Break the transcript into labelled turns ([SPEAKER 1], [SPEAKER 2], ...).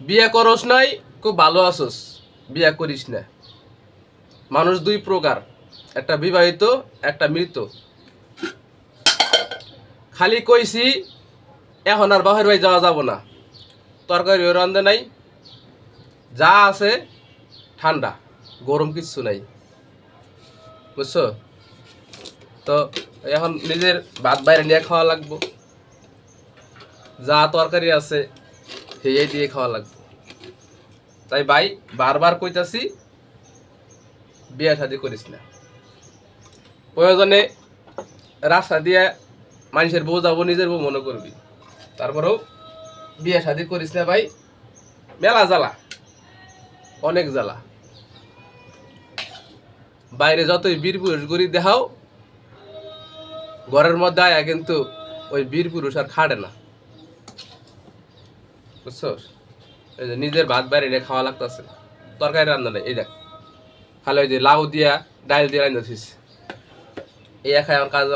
[SPEAKER 1] বিয়ে করস নাই, খুব ভালো আছোস, বিয়ে করিস না। মানুষ দুই প্রকার, একটা বিবাহিত, একটা মৃত। খালি কইছি এখন আর বাপের বাড়ি যাওয়া যাব না, তরকারি রান্ধে নাই, যা আছে ঠান্ডা, গরম কিচ্ছু নাই, বুঝছো? তো এখন নিজের ভাত বাইরে নিয়ে খাওয়া লাগবো, যা তরকারি আছে সেই দিয়ে খাওয়া লাগবে। তাই ভাই বারবার কইতাছি বিয়ে শাদি করিস না। প্রয়োজনে রাস্তা দিয়ে মানুষের বউ যাবো, নিজের বউ মনে করবি, তারপরেও বিয়ে শাদি করিস না ভাই। মেলা জ্বালা, অনেক জ্বালা। বাইরে যতই বীর পুরুষ গড়ি দেখাও, ঘরের মধ্যে আয়া কিন্তু ওই বীর পুরুষ আর খাটে না, বুঝছো? এই যে নিজের ভাত বাইরে নিয়ে খাওয়া লাগতেছে, তরকারি রান্না নেই। এই দেখ খালি ওই যে লাউ দিয়া ডাইল দিয়ে রান্না দিস, এই খায় আমার কাজ।